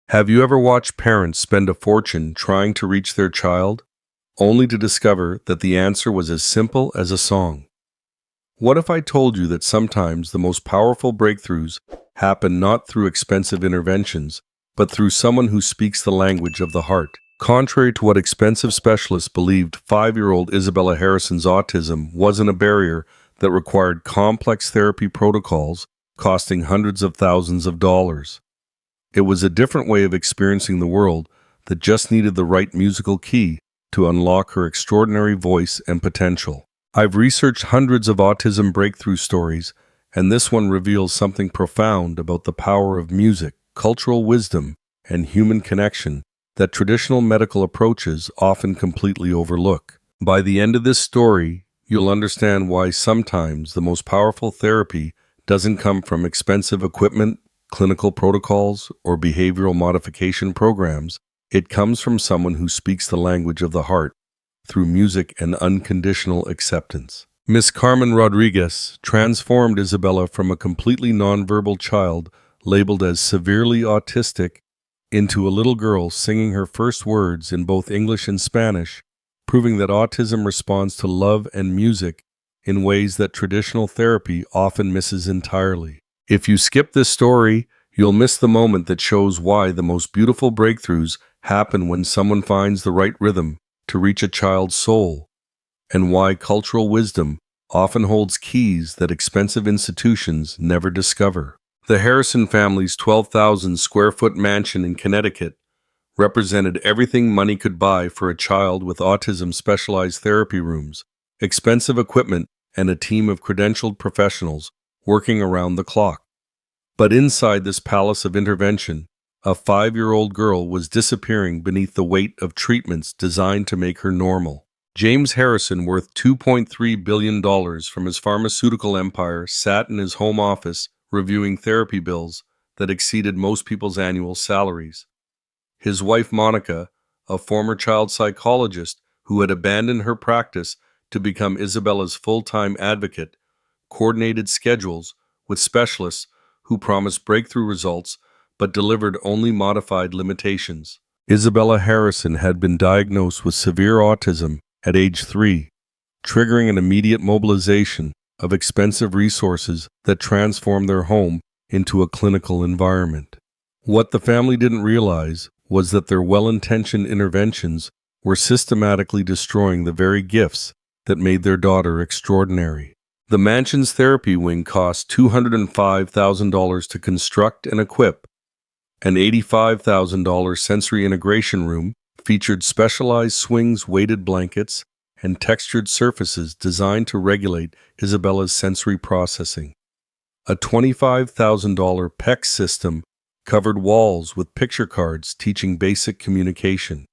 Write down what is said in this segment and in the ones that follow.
Have you ever watched parents spend a fortune trying to reach their child, only to discover that the answer was as simple as a song? What if I told you that sometimes the most powerful breakthroughs happen not through expensive interventions, but through someone who speaks the language of the heart? Contrary to what expensive specialists believed, 5-year-old Isabella Harrison's autism wasn't a barrier that required complex therapy protocols costing hundreds of thousands of dollars. It was a different way of experiencing the world that just needed the right musical key to unlock her extraordinary voice and potential. I've researched hundreds of autism breakthrough stories, and this one reveals something profound about the power of music, cultural wisdom, and human connection that traditional medical approaches often completely overlook. By the end of this story, you'll understand why sometimes the most powerful therapy doesn't come from expensive equipment, clinical protocols, or behavioral modification programs. It comes from someone who speaks the language of the heart through music and unconditional acceptance. Miss Carmen Rodriguez transformed Isabella from a completely nonverbal child labeled as severely autistic into a little girl singing her first words in both English and Spanish, proving that autism responds to love and music in ways that traditional therapy often misses entirely. If you skip this story, you'll miss the moment that shows why the most beautiful breakthroughs happen when someone finds the right rhythm to reach a child's soul, and why cultural wisdom often holds keys that expensive institutions never discover. The Harrison family's 12,000 square foot mansion in Connecticut represented everything money could buy for a child with autism: specialized therapy rooms, expensive equipment, and a team of credentialed professionals working around the clock. But inside this palace of intervention, a 5-year-old girl was disappearing beneath the weight of treatments designed to make her normal. James Harrison, worth $2.3 billion from his pharmaceutical empire, sat in his home office reviewing therapy bills that exceeded most people's annual salaries. His wife, Monica, a former child psychologist who had abandoned her practice to become Isabella's full-time advocate, coordinated schedules with specialists who promised breakthrough results but delivered only modified limitations. Isabella Harrison had been diagnosed with severe autism at age 3, triggering an immediate mobilization of expensive resources that transformed their home into a clinical environment. What the family didn't realize was that their well-intentioned interventions were systematically destroying the very gifts that made their daughter extraordinary. The mansion's therapy wing cost $205,000 to construct and equip. An $85,000 sensory integration room featured specialized swings, weighted blankets, and textured surfaces designed to regulate Isabella's sensory processing. A $25,000 PEX system covered walls with picture cards teaching basic communication.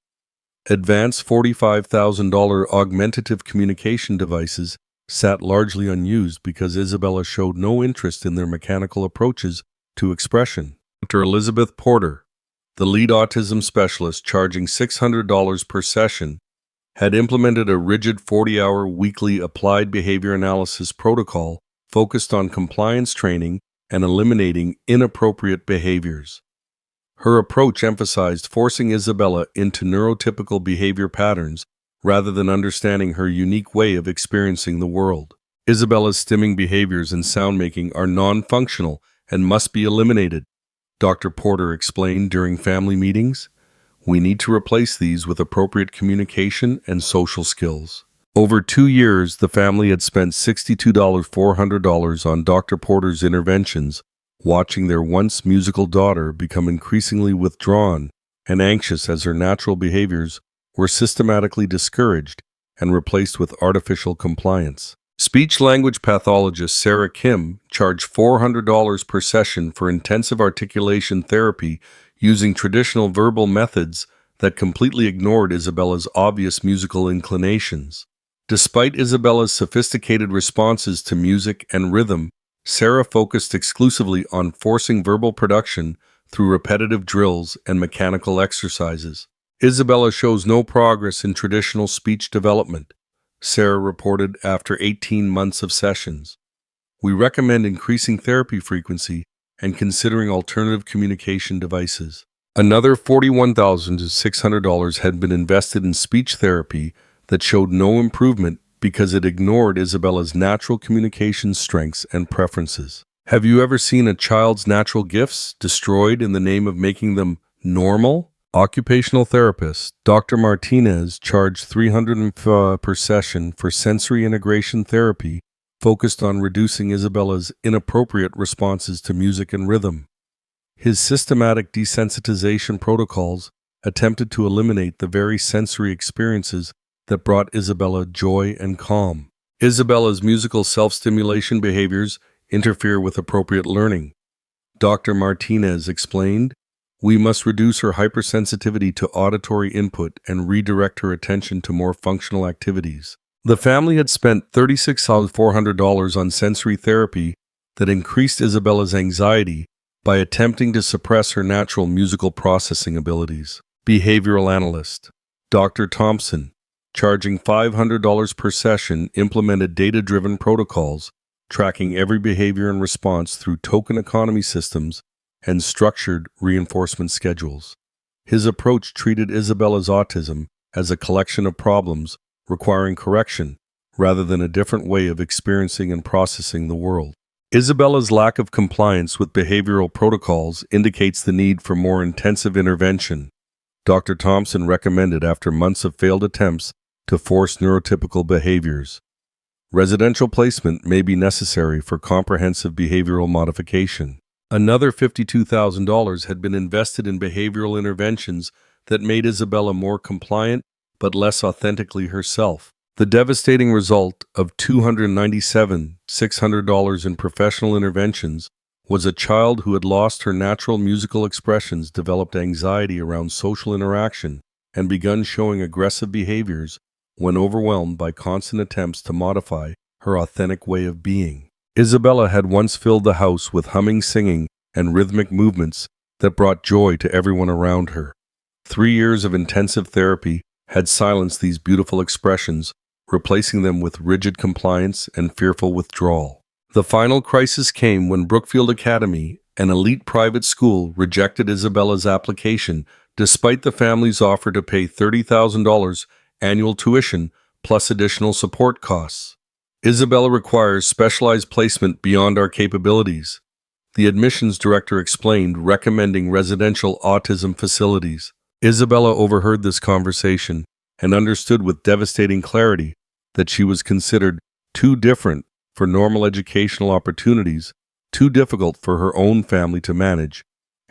Advanced $45,000 augmentative communication devices sat largely unused because Isabella showed no interest in their mechanical approaches to expression. Dr. Elizabeth Porter, the lead autism specialist charging $600 per session, had implemented a rigid 40-hour weekly applied behavior analysis protocol focused on compliance training and eliminating inappropriate behaviors. Her approach emphasized forcing Isabella into neurotypical behavior patterns rather than understanding her unique way of experiencing the world. Isabella's stimming behaviors and sound-making are non-functional and must be eliminated, Dr. Porter explained during family meetings. We need to replace these with appropriate communication and social skills. Over 2 years, the family had spent $62,400 on Dr. Porter's interventions, watching their once musical daughter become increasingly withdrawn and anxious as her natural behaviors were systematically discouraged and replaced with artificial compliance. Speech-language pathologist Sarah Kim charged $400 per session for intensive articulation therapy using traditional verbal methods that completely ignored Isabella's obvious musical inclinations. Despite Isabella's sophisticated responses to music and rhythm, Sarah focused exclusively on forcing verbal production through repetitive drills and mechanical exercises. Isabella shows no progress in traditional speech development, Sarah reported after 18 months of sessions. We recommend increasing therapy frequency and considering alternative communication devices. Another $41,600 had been invested in speech therapy that showed no improvement because it ignored Isabella's natural communication strengths and preferences. Have you ever seen a child's natural gifts destroyed in the name of making them normal? Occupational therapist Dr. Martinez charged $300 per session for sensory integration therapy focused on reducing Isabella's inappropriate responses to music and rhythm. His systematic desensitization protocols attempted to eliminate the very sensory experiences that brought Isabella joy and calm. Isabella's musical self-stimulation behaviors interfere with appropriate learning. Dr. Martinez explained, "We must reduce her hypersensitivity to auditory input and redirect her attention to more functional activities." The family had spent $36,400 on sensory therapy that increased Isabella's anxiety by attempting to suppress her natural musical processing abilities. Behavioral analyst Dr. Thompson, charging $500 per session, implemented data-driven protocols, tracking every behavior and response through token economy systems and structured reinforcement schedules. His approach treated Isabella's autism as a collection of problems requiring correction rather than a different way of experiencing and processing the world. Isabella's lack of compliance with behavioral protocols indicates the need for more intensive intervention. Dr. Thompson recommended, after months of failed attempts, to force neurotypical behaviors. Residential placement may be necessary for comprehensive behavioral modification. Another $52,000 had been invested in behavioral interventions that made Isabella more compliant but less authentically herself. The devastating result of $297,600 in professional interventions was a child who had lost her natural musical expressions, developed anxiety around social interaction, and begun showing aggressive behaviors when overwhelmed by constant attempts to modify her authentic way of being. Isabella had once filled the house with humming singing and rhythmic movements that brought joy to everyone around her. 3 years of intensive therapy had silenced these beautiful expressions, replacing them with rigid compliance and fearful withdrawal. The final crisis came when Brookfield Academy, an elite private school, rejected Isabella's application despite the family's offer to pay $30,000 annual tuition plus additional support costs. "Isabella requires specialized placement beyond our capabilities," the admissions director explained, recommending residential autism facilities. Isabella overheard this conversation and understood with devastating clarity that she was considered too different for normal educational opportunities, too difficult for her own family to manage,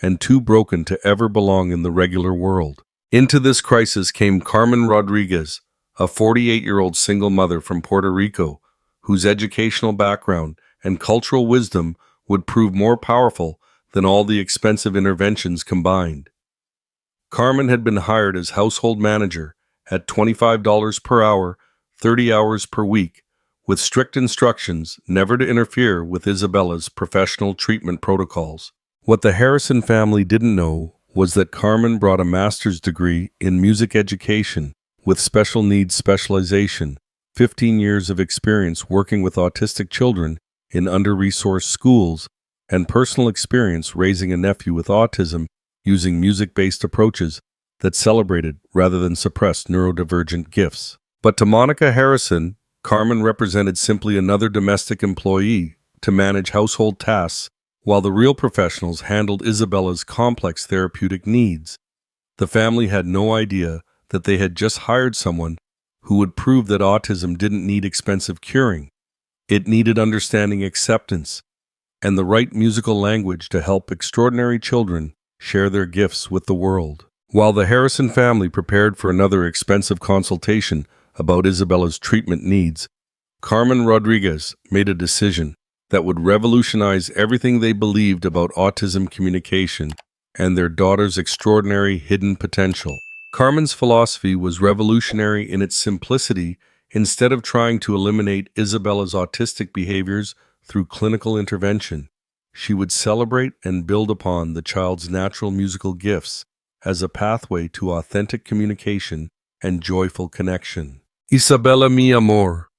and too broken to ever belong in the regular world. Into this crisis came Carmen Rodriguez, a 48-year-old single mother from Puerto Rico, whose educational background and cultural wisdom would prove more powerful than all the expensive interventions combined. Carmen had been hired as household manager at $25 per hour, 30 hours per week, with strict instructions never to interfere with Isabella's professional treatment protocols. What the Harrison family didn't know was that Carmen brought a master's degree in music education with special needs specialization, 15 years of experience working with autistic children in under-resourced schools, and personal experience raising a nephew with autism using music-based approaches that celebrated rather than suppressed neurodivergent gifts. But to Monica Harrison, Carmen represented simply another domestic employee to manage household tasks, while the real professionals handled Isabella's complex therapeutic needs. The family had no idea that they had just hired someone who would prove that autism didn't need expensive curing. It needed understanding acceptance and the right musical language to help extraordinary children share their gifts with the world. While the Harrison family prepared for another expensive consultation about Isabella's treatment needs, Carmen Rodriguez made a decision that would revolutionize everything they believed about autism communication and their daughter's extraordinary hidden potential. Carmen's philosophy was revolutionary in its simplicity. Instead of trying to eliminate Isabella's autistic behaviors through clinical intervention, she would celebrate and build upon the child's natural musical gifts as a pathway to authentic communication and joyful connection. "Isabella, mi amor,"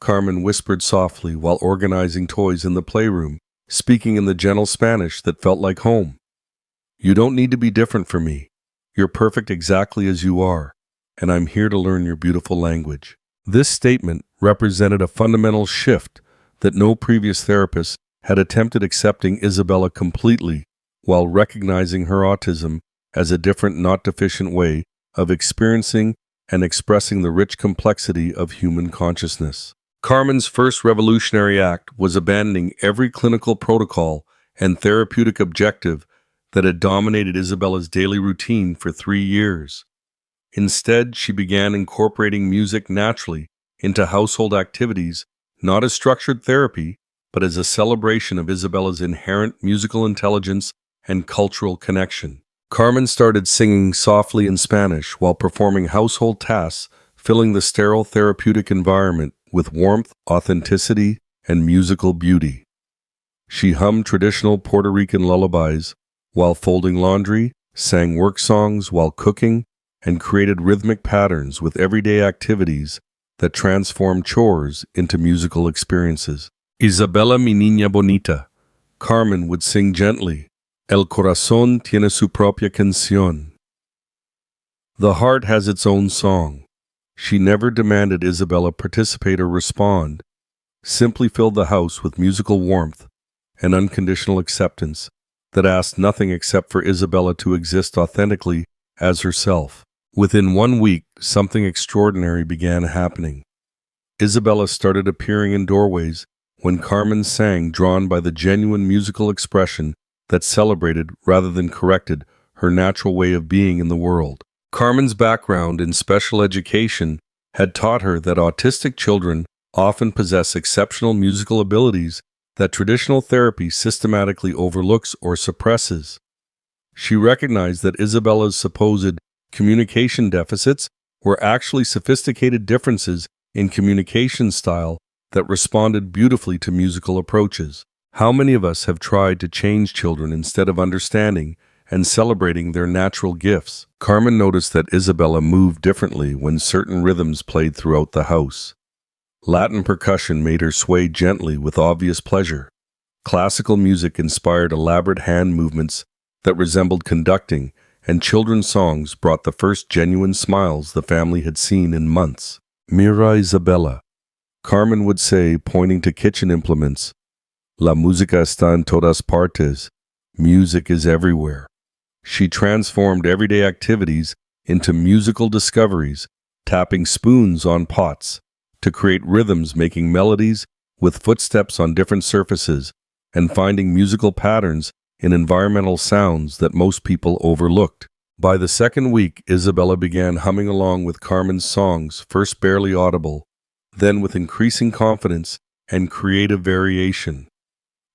Carmen whispered softly while organizing toys in the playroom, speaking in the gentle Spanish that felt like home. You don't need to be different from me. You're perfect exactly as you are, and I'm here to learn your beautiful language. This statement represented a fundamental shift that no previous therapist had attempted, accepting Isabella completely while recognizing her autism as a different, not deficient way of experiencing and expressing the rich complexity of human consciousness. Carmen's first revolutionary act was abandoning every clinical protocol and therapeutic objective that had dominated Isabella's daily routine for 3 years. Instead, she began incorporating music naturally into household activities, not as structured therapy, but as a celebration of Isabella's inherent musical intelligence and cultural connection. Carmen started singing softly in Spanish while performing household tasks, filling the sterile therapeutic environment with warmth, authenticity, and musical beauty. She hummed traditional Puerto Rican lullabies while folding laundry, sang work songs while cooking, and created rhythmic patterns with everyday activities that transformed chores into musical experiences. Isabella, mi niña bonita, Carmen would sing gently, El corazón tiene su propia canción. The heart has its own song. She never demanded Isabella participate or respond, simply filled the house with musical warmth and unconditional acceptance that asked nothing except for Isabella to exist authentically as herself. Within 1 week, something extraordinary began happening. Isabella started appearing in doorways when Carmen sang, drawn by the genuine musical expression that celebrated rather than corrected her natural way of being in the world. Carmen's background in special education had taught her that autistic children often possess exceptional musical abilities that traditional therapy systematically overlooks or suppresses. She recognized that Isabella's supposed communication deficits were actually sophisticated differences in communication style that responded beautifully to musical approaches. How many of us have tried to change children instead of understanding and celebrating their natural gifts? Carmen noticed that Isabella moved differently when certain rhythms played throughout the house. Latin percussion made her sway gently with obvious pleasure. Classical music inspired elaborate hand movements that resembled conducting, and children's songs brought the first genuine smiles the family had seen in months. Mira, Isabella, Carmen would say, pointing to kitchen implements. La música está en todas partes. Music is everywhere. She transformed everyday activities into musical discoveries, tapping spoons on pots to create rhythms, making melodies with footsteps on different surfaces, and finding musical patterns in environmental sounds that most people overlooked. By the second week, Isabella began humming along with Carmen's songs, first barely audible, then with increasing confidence and creative variation.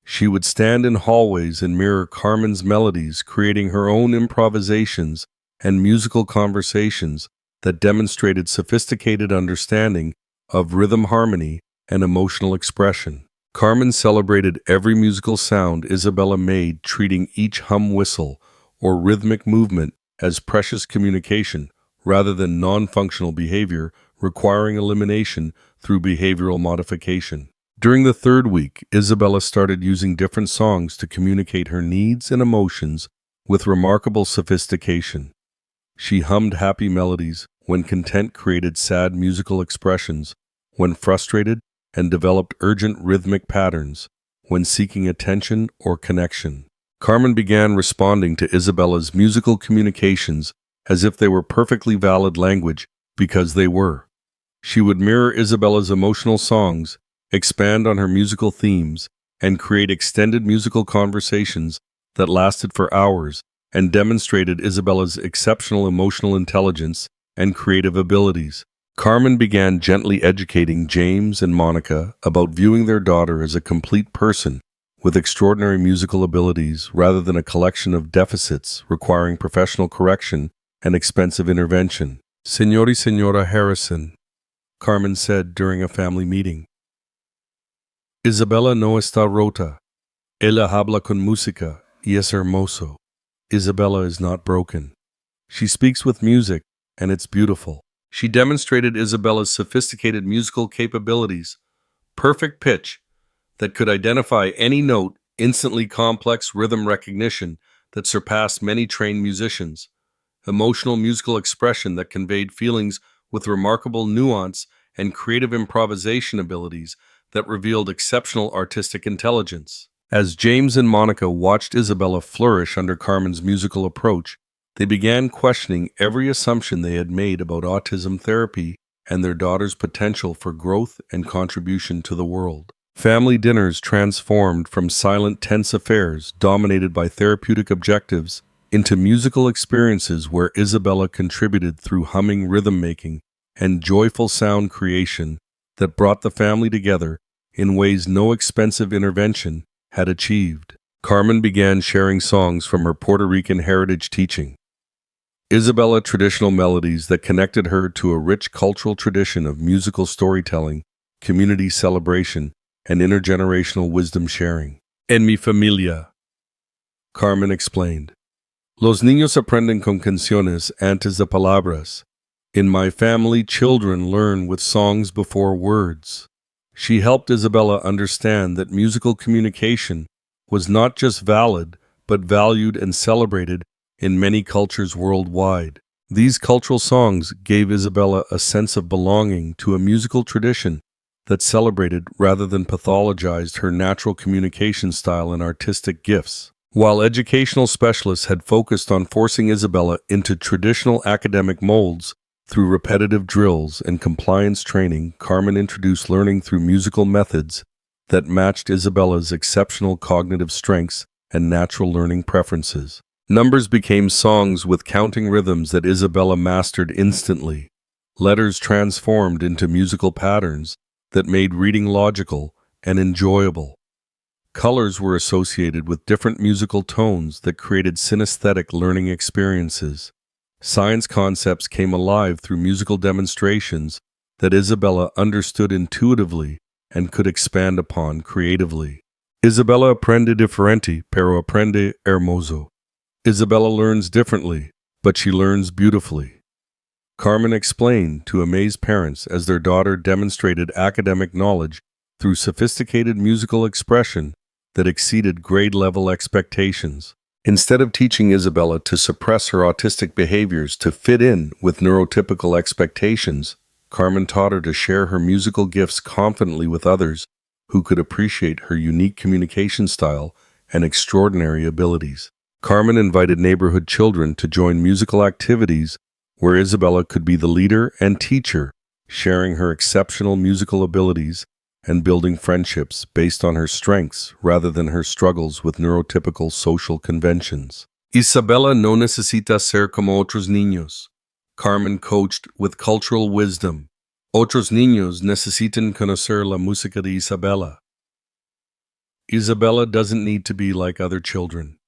She would stand in hallways and mirror Carmen's melodies, creating her own improvisations and musical conversations that demonstrated sophisticated understanding of rhythm, harmony, and emotional expression. Carmen celebrated every musical sound Isabella made, treating each hum, whistle, or rhythmic movement as precious communication rather than non-functional behavior requiring elimination through behavioral modification. During the third week, Isabella started using different songs to communicate her needs and emotions with remarkable sophistication. She hummed happy melodies when content, created sad musical expressions when frustrated, and developed urgent rhythmic patterns when seeking attention or connection. Carmen began responding to Isabella's musical communications as if they were perfectly valid language, because they were. She would mirror Isabella's emotional songs, expand on her musical themes, and create extended musical conversations that lasted for hours and demonstrated Isabella's exceptional emotional intelligence and creative abilities. Carmen began gently educating James and Monica about viewing their daughter as a complete person with extraordinary musical abilities rather than a collection of deficits requiring professional correction and expensive intervention. Señor y Señora Harrison, Carmen said during a family meeting. Isabella no está rota. Ella habla con música y es hermoso. Isabella is not broken. She speaks with music, and it's beautiful. She demonstrated Isabella's sophisticated musical capabilities, perfect pitch that could identify any note, instantly complex rhythm recognition that surpassed many trained musicians, emotional musical expression that conveyed feelings with remarkable nuance, and creative improvisation abilities that revealed exceptional artistic intelligence. As James and Monica watched Isabella flourish under Carmen's musical approach, they began questioning every assumption they had made about autism therapy and their daughter's potential for growth and contribution to the world. Family dinners transformed from silent, tense affairs dominated by therapeutic objectives into musical experiences where Isabella contributed through humming, rhythm making, and joyful sound creation that brought the family together in ways no expensive intervention had achieved. Carmen began sharing songs from her Puerto Rican heritage, teaching Isabella traditional melodies that connected her to a rich cultural tradition of musical storytelling, community celebration, and intergenerational wisdom sharing. En mi familia, Carmen explained, los niños aprenden con canciones antes de palabras. In my family, children learn with songs before words. She helped Isabella understand that musical communication was not just valid, but valued and celebrated in many cultures worldwide. These cultural songs gave Isabella a sense of belonging to a musical tradition that celebrated rather than pathologized her natural communication style and artistic gifts. While educational specialists had focused on forcing Isabella into traditional academic molds through repetitive drills and compliance training, Carmen introduced learning through musical methods that matched Isabella's exceptional cognitive strengths and natural learning preferences. Numbers became songs with counting rhythms that Isabella mastered instantly. Letters transformed into musical patterns that made reading logical and enjoyable. Colors were associated with different musical tones that created synesthetic learning experiences. Science concepts came alive through musical demonstrations that Isabella understood intuitively and could expand upon creatively. Isabella aprende diferente, pero aprende hermoso. Isabella learns differently, but she learns beautifully. Carmen explained to amazed parents as their daughter demonstrated academic knowledge through sophisticated musical expression that exceeded grade-level expectations. Instead of teaching Isabella to suppress her autistic behaviors to fit in with neurotypical expectations, Carmen taught her to share her musical gifts confidently with others who could appreciate her unique communication style and extraordinary abilities. Carmen invited neighborhood children to join musical activities where Isabella could be the leader and teacher, sharing her exceptional musical abilities and building friendships based on her strengths rather than her struggles with neurotypical social conventions. Isabella no necesita ser como otros niños. Carmen coached with cultural wisdom. Otros niños necesitan conocer la música de Isabella. Isabella doesn't need to be like other children.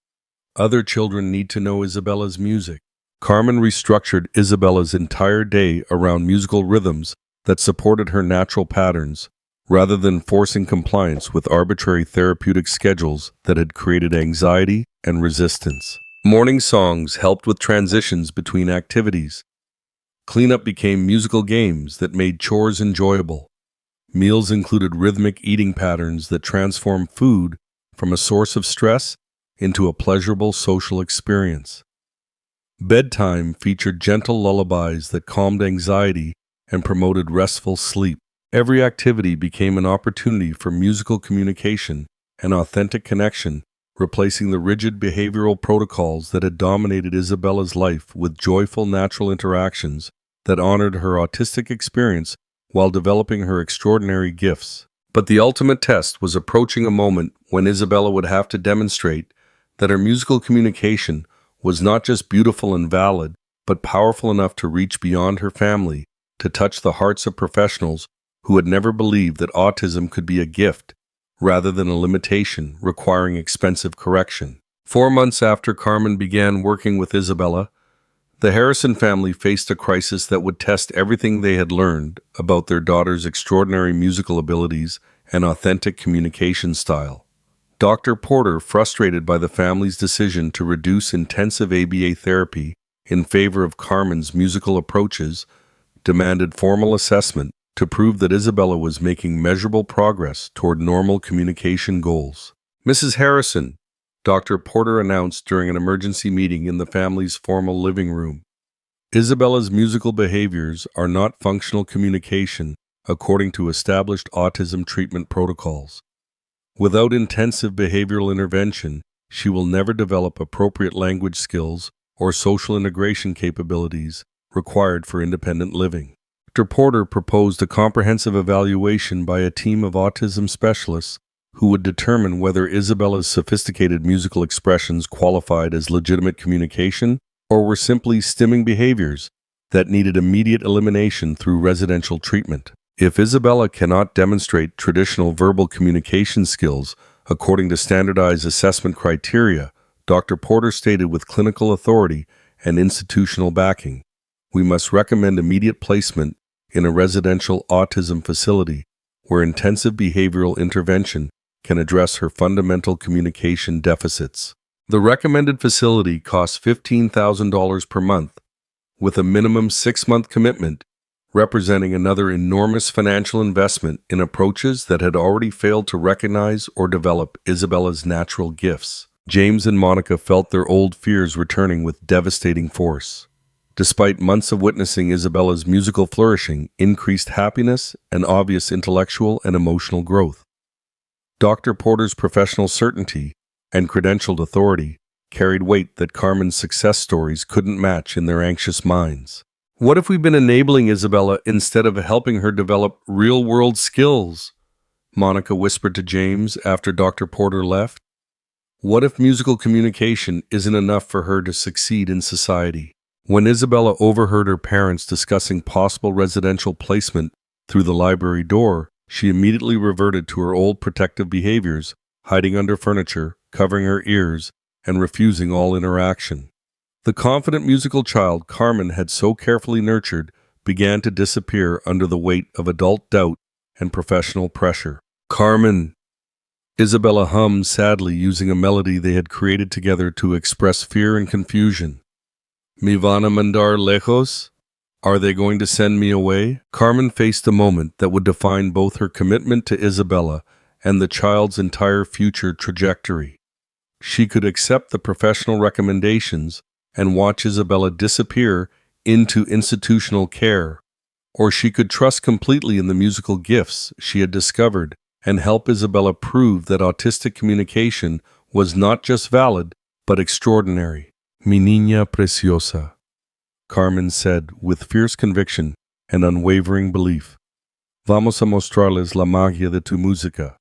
Other children need to know Isabella's music. Carmen restructured Isabella's entire day around musical rhythms that supported her natural patterns, rather than forcing compliance with arbitrary therapeutic schedules that had created anxiety and resistance. Morning songs helped with transitions between activities. Cleanup became musical games that made chores enjoyable. Meals included rhythmic eating patterns that transformed food from a source of stress into a pleasurable social experience. Bedtime featured gentle lullabies that calmed anxiety and promoted restful sleep. Every activity became an opportunity for musical communication and authentic connection, replacing the rigid behavioral protocols that had dominated Isabella's life with joyful natural interactions that honored her autistic experience while developing her extraordinary gifts. But the ultimate test was approaching, a moment when Isabella would have to demonstrate that her musical communication was not just beautiful and valid, but powerful enough to reach beyond her family, to touch the hearts of professionals who had never believed that autism could be a gift rather than a limitation requiring expensive correction. 4 months after Carmen began working with Isabella, the Harrison family faced a crisis that would test everything they had learned about their daughter's extraordinary musical abilities and authentic communication style. Dr. Porter, frustrated by the family's decision to reduce intensive ABA therapy in favor of Carmen's musical approaches, demanded formal assessment to prove that Isabella was making measurable progress toward normal communication goals. Mrs. Harrison, Dr. Porter announced during an emergency meeting in the family's formal living room. Isabella's musical behaviors are not functional communication according to established autism treatment protocols. Without intensive behavioral intervention, she will never develop appropriate language skills or social integration capabilities required for independent living. Dr. Porter proposed a comprehensive evaluation by a team of autism specialists who would determine whether Isabella's sophisticated musical expressions qualified as legitimate communication or were simply stimming behaviors that needed immediate elimination through residential treatment. If Isabella cannot demonstrate traditional verbal communication skills according to standardized assessment criteria, Dr. Porter stated with clinical authority and institutional backing, we must recommend immediate placement in a residential autism facility where intensive behavioral intervention can address her fundamental communication deficits. The recommended facility costs $15,000 per month, with a minimum 6-month commitment, representing another enormous financial investment in approaches that had already failed to recognize or develop Isabella's natural gifts. James and Monica felt their old fears returning with devastating force. Despite months of witnessing Isabella's musical flourishing, increased happiness, and obvious intellectual and emotional growth, Dr. Porter's professional certainty and credentialed authority carried weight that Carmen's success stories couldn't match in their anxious minds. What if we've been enabling Isabella instead of helping her develop real-world skills? Monica whispered to James after Dr. Porter left. What if musical communication isn't enough for her to succeed in society? When Isabella overheard her parents discussing possible residential placement through the library door, she immediately reverted to her old protective behaviors, hiding under furniture, covering her ears, and refusing all interaction. The confident musical child Carmen had so carefully nurtured began to disappear under the weight of adult doubt and professional pressure. Carmen! Isabella hummed sadly, using a melody they had created together to express fear and confusion. Me van a mandar lejos? Are they going to send me away? Carmen faced a moment that would define both her commitment to Isabella and the child's entire future trajectory. She could accept the professional recommendations and watch Isabella disappear into institutional care, or she could trust completely in the musical gifts she had discovered and help Isabella prove that autistic communication was not just valid, but extraordinary. Mi niña preciosa, Carmen said with fierce conviction and unwavering belief. Vamos a mostrarles la magia de tu música.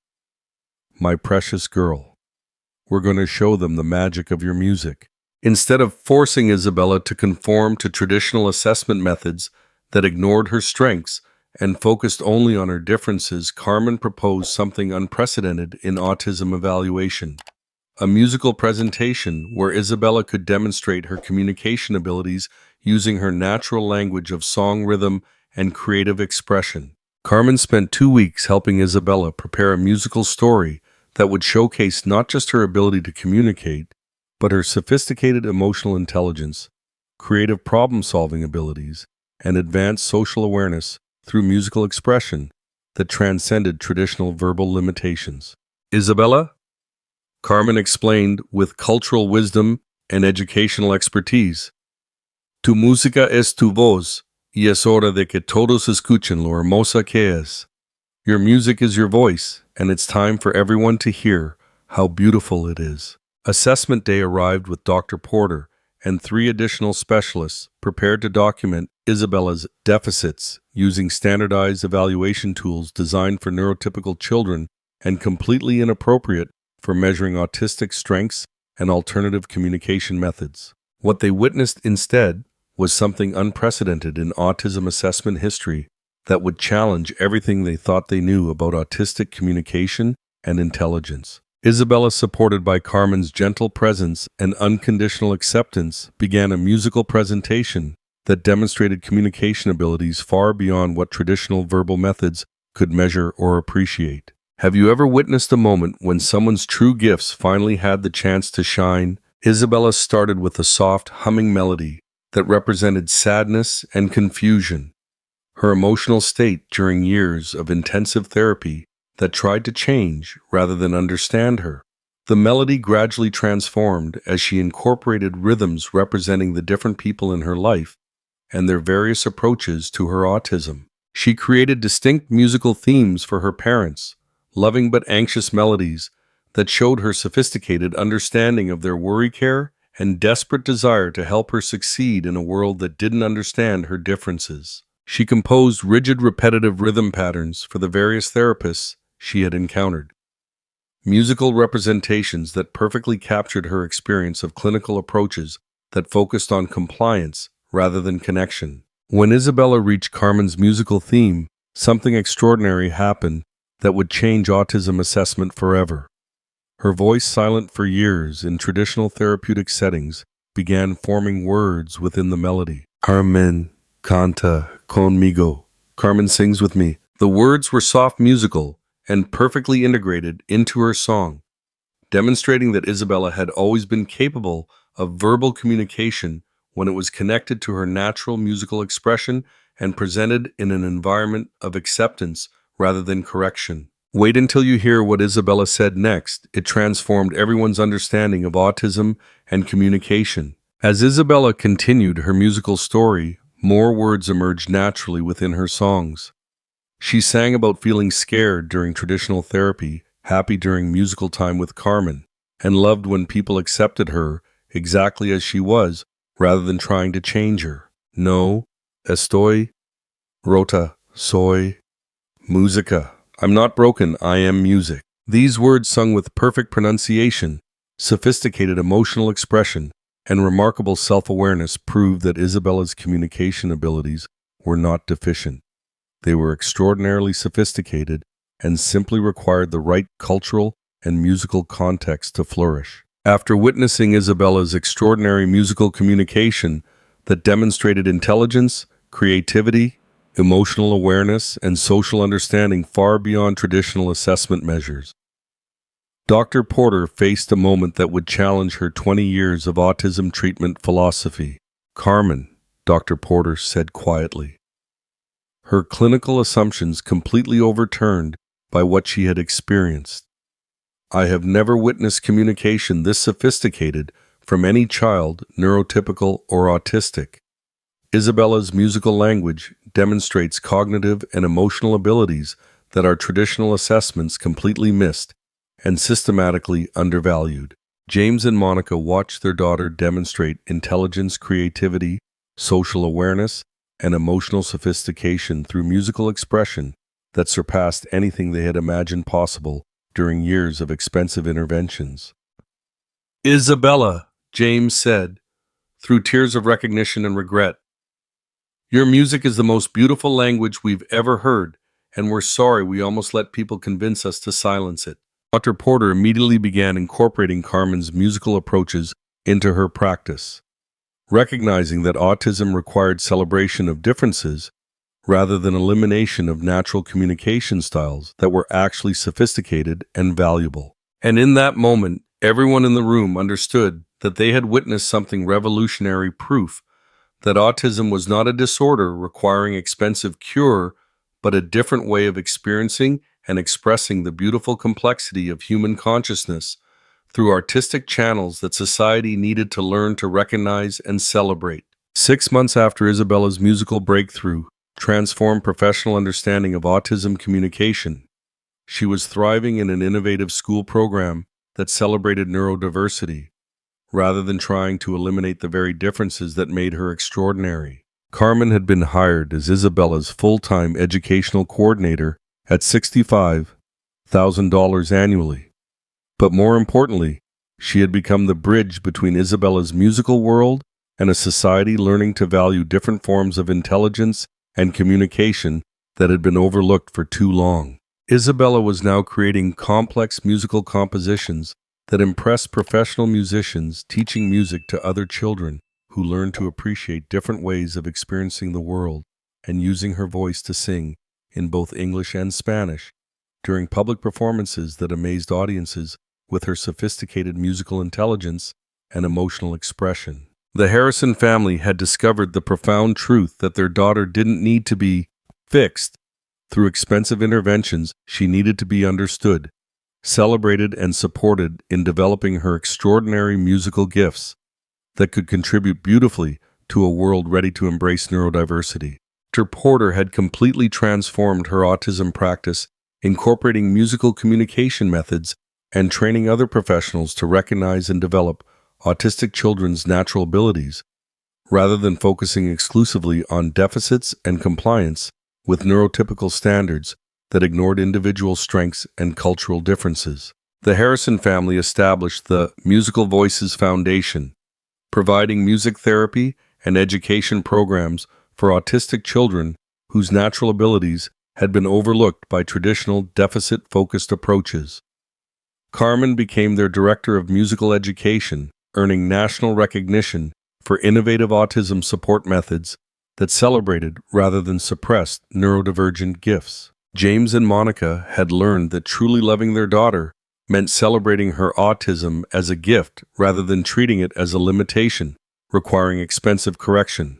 My precious girl, we're going to show them the magic of your music. Instead of forcing Isabella to conform to traditional assessment methods that ignored her strengths and focused only on her differences, Carmen proposed something unprecedented in autism evaluation. A musical presentation where Isabella could demonstrate her communication abilities using her natural language of song rhythm and creative expression. Carmen spent 2 weeks helping Isabella prepare a musical story that would showcase not just her ability to communicate, but her sophisticated emotional intelligence, creative problem-solving abilities, and advanced social awareness through musical expression that transcended traditional verbal limitations. Isabella? Carmen explained with cultural wisdom and educational expertise. Tu música es tu voz, y es hora de que todos escuchen lo hermosa que es. Your music is your voice, and it's time for everyone to hear how beautiful it is. Assessment day arrived with Dr. Porter and 3 additional specialists prepared to document Isabella's deficits using standardized evaluation tools designed for neurotypical children and completely inappropriate for measuring autistic strengths and alternative communication methods. What they witnessed instead was something unprecedented in autism assessment history that would challenge everything they thought they knew about autistic communication and intelligence. Isabella, supported by Carmen's gentle presence and unconditional acceptance, began a musical presentation that demonstrated communication abilities far beyond what traditional verbal methods could measure or appreciate. Have you ever witnessed a moment when someone's true gifts finally had the chance to shine? Isabella started with a soft, humming melody that represented sadness and confusion, her emotional state during years of intensive therapy that tried to change rather than understand her. The melody gradually transformed as she incorporated rhythms representing the different people in her life and their various approaches to her autism. She created distinct musical themes for her parents, loving but anxious melodies that showed her sophisticated understanding of their worry care and desperate desire to help her succeed in a world that didn't understand her differences. She composed rigid, repetitive rhythm patterns for the various therapists she had encountered, musical representations that perfectly captured her experience of clinical approaches that focused on compliance rather than connection. When Isabella reached Carmen's musical theme, something extraordinary happened that would change autism assessment forever. Her voice, silent for years in traditional therapeutic settings, began forming words within the melody. Carmen canta conmigo. Carmen sings with me. The words were soft musical and perfectly integrated into her song, demonstrating that Isabella had always been capable of verbal communication when it was connected to her natural musical expression and presented in an environment of acceptance rather than correction. Wait until you hear what Isabella said next. It transformed everyone's understanding of autism and communication. As Isabella continued her musical story, more words emerged naturally within her songs. She sang about feeling scared during traditional therapy, happy during musical time with Carmen, and loved when people accepted her exactly as she was, rather than trying to change her. No, estoy rota, soy música. I'm not broken, I am music. These words, sung with perfect pronunciation, sophisticated emotional expression, and remarkable self-awareness, proved that Isabella's communication abilities were not deficient. They were extraordinarily sophisticated and simply required the right cultural and musical context to flourish. After witnessing Isabella's extraordinary musical communication that demonstrated intelligence, creativity, emotional awareness, and social understanding far beyond traditional assessment measures, Dr. Porter faced a moment that would challenge her 20 years of autism treatment philosophy. Carmen, Dr. Porter said quietly, her clinical assumptions completely overturned by what she had experienced. I have never witnessed communication this sophisticated from any child, neurotypical or autistic. Isabella's musical language demonstrates cognitive and emotional abilities that our traditional assessments completely missed and systematically undervalued. James and Monica watched their daughter demonstrate intelligence, creativity, social awareness, and emotional sophistication through musical expression that surpassed anything they had imagined possible during years of expensive interventions. Isabella, James said, through tears of recognition and regret, your music is the most beautiful language we've ever heard, and we're sorry we almost let people convince us to silence it. Dr. Porter immediately began incorporating Carmen's musical approaches into her practice. Recognizing that autism required celebration of differences rather than elimination of natural communication styles that were actually sophisticated and valuable. And in that moment, everyone in the room understood that they had witnessed something revolutionary, proof that autism was not a disorder requiring expensive cure, but a different way of experiencing and expressing the beautiful complexity of human consciousness through artistic channels that society needed to learn to recognize and celebrate. 6 months after Isabella's musical breakthrough transformed professional understanding of autism communication, she was thriving in an innovative school program that celebrated neurodiversity, rather than trying to eliminate the very differences that made her extraordinary. Carmen had been hired as Isabella's full-time educational coordinator at $65,000 annually. But more importantly, she had become the bridge between Isabella's musical world and a society learning to value different forms of intelligence and communication that had been overlooked for too long. Isabella was now creating complex musical compositions that impressed professional musicians, teaching music to other children who learned to appreciate different ways of experiencing the world, and using her voice to sing in both English and Spanish during public performances that amazed audiences with her sophisticated musical intelligence and emotional expression. The Harrison family had discovered the profound truth that their daughter didn't need to be fixed through expensive interventions. She needed to be understood. celebrated and supported in developing her extraordinary musical gifts that could contribute beautifully to a world ready to embrace neurodiversity. Dr. Porter had completely transformed her autism practice, incorporating musical communication methods and training other professionals to recognize and develop autistic children's natural abilities, rather than focusing exclusively on deficits and compliance with neurotypical standards that ignored individual strengths and cultural differences. The Harrison family established the Musical Voices Foundation, providing music therapy and education programs for autistic children whose natural abilities had been overlooked by traditional deficit-focused approaches. Carmen became their director of musical education, earning national recognition for innovative autism support methods that celebrated rather than suppressed neurodivergent gifts. James and Monica had learned that truly loving their daughter meant celebrating her autism as a gift rather than treating it as a limitation, requiring expensive correction.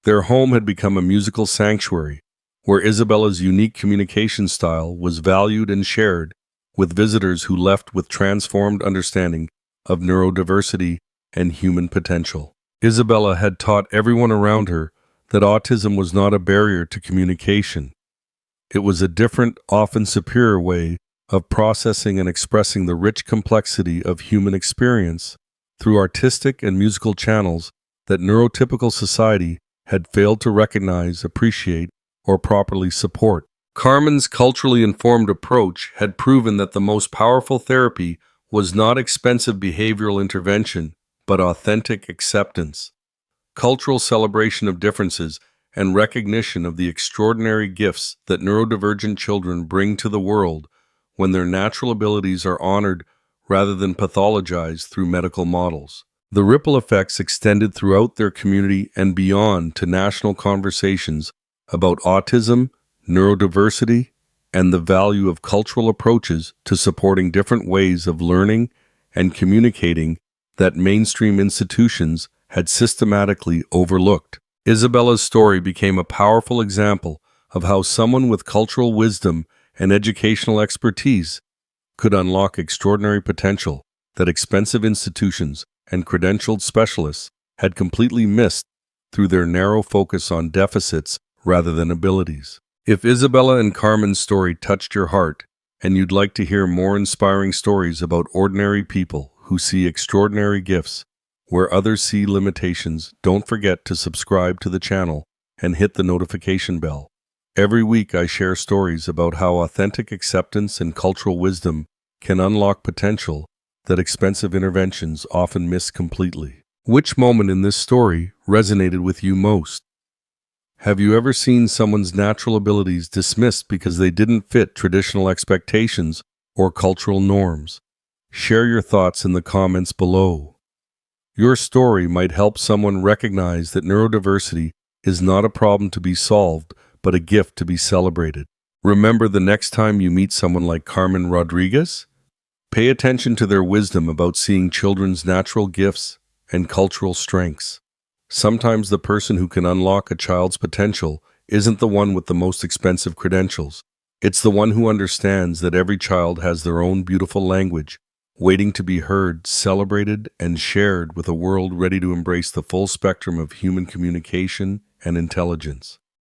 Their home had become a musical sanctuary, where Isabella's unique communication style was valued and shared with visitors who left with transformed understanding of neurodiversity and human potential. Isabella had taught everyone around her that autism was not a barrier to communication. It was a different, often superior way of processing and expressing the rich complexity of human experience through artistic and musical channels that neurotypical society had failed to recognize, appreciate, or properly support. Carmen's culturally informed approach had proven that the most powerful therapy was not expensive behavioral intervention, but authentic acceptance, cultural celebration of differences, and recognition of the extraordinary gifts that neurodivergent children bring to the world when their natural abilities are honored rather than pathologized through medical models. The ripple effects extended throughout their community and beyond to national conversations about autism, neurodiversity, and the value of cultural approaches to supporting different ways of learning and communicating that mainstream institutions had systematically overlooked. Isabella's story became a powerful example of how someone with cultural wisdom and educational expertise could unlock extraordinary potential that expensive institutions and credentialed specialists had completely missed through their narrow focus on deficits rather than abilities. If Isabella and Carmen's story touched your heart, and you'd like to hear more inspiring stories about ordinary people who see extraordinary gifts where others see limitations, don't forget to subscribe to the channel and hit the notification bell. Every week I share stories about how authentic acceptance and cultural wisdom can unlock potential that expensive interventions often miss completely. Which moment in this story resonated with you most? Have you ever seen someone's natural abilities dismissed because they didn't fit traditional expectations or cultural norms? Share your thoughts in the comments below. Your story might help someone recognize that neurodiversity is not a problem to be solved, but a gift to be celebrated. Remember, the next time you meet someone like Carmen Rodriguez, pay attention to their wisdom about seeing children's natural gifts and cultural strengths. Sometimes the person who can unlock a child's potential isn't the one with the most expensive credentials. It's the one who understands that every child has their own beautiful language, waiting to be heard, celebrated, and shared with a world ready to embrace the full spectrum of human communication and intelligence.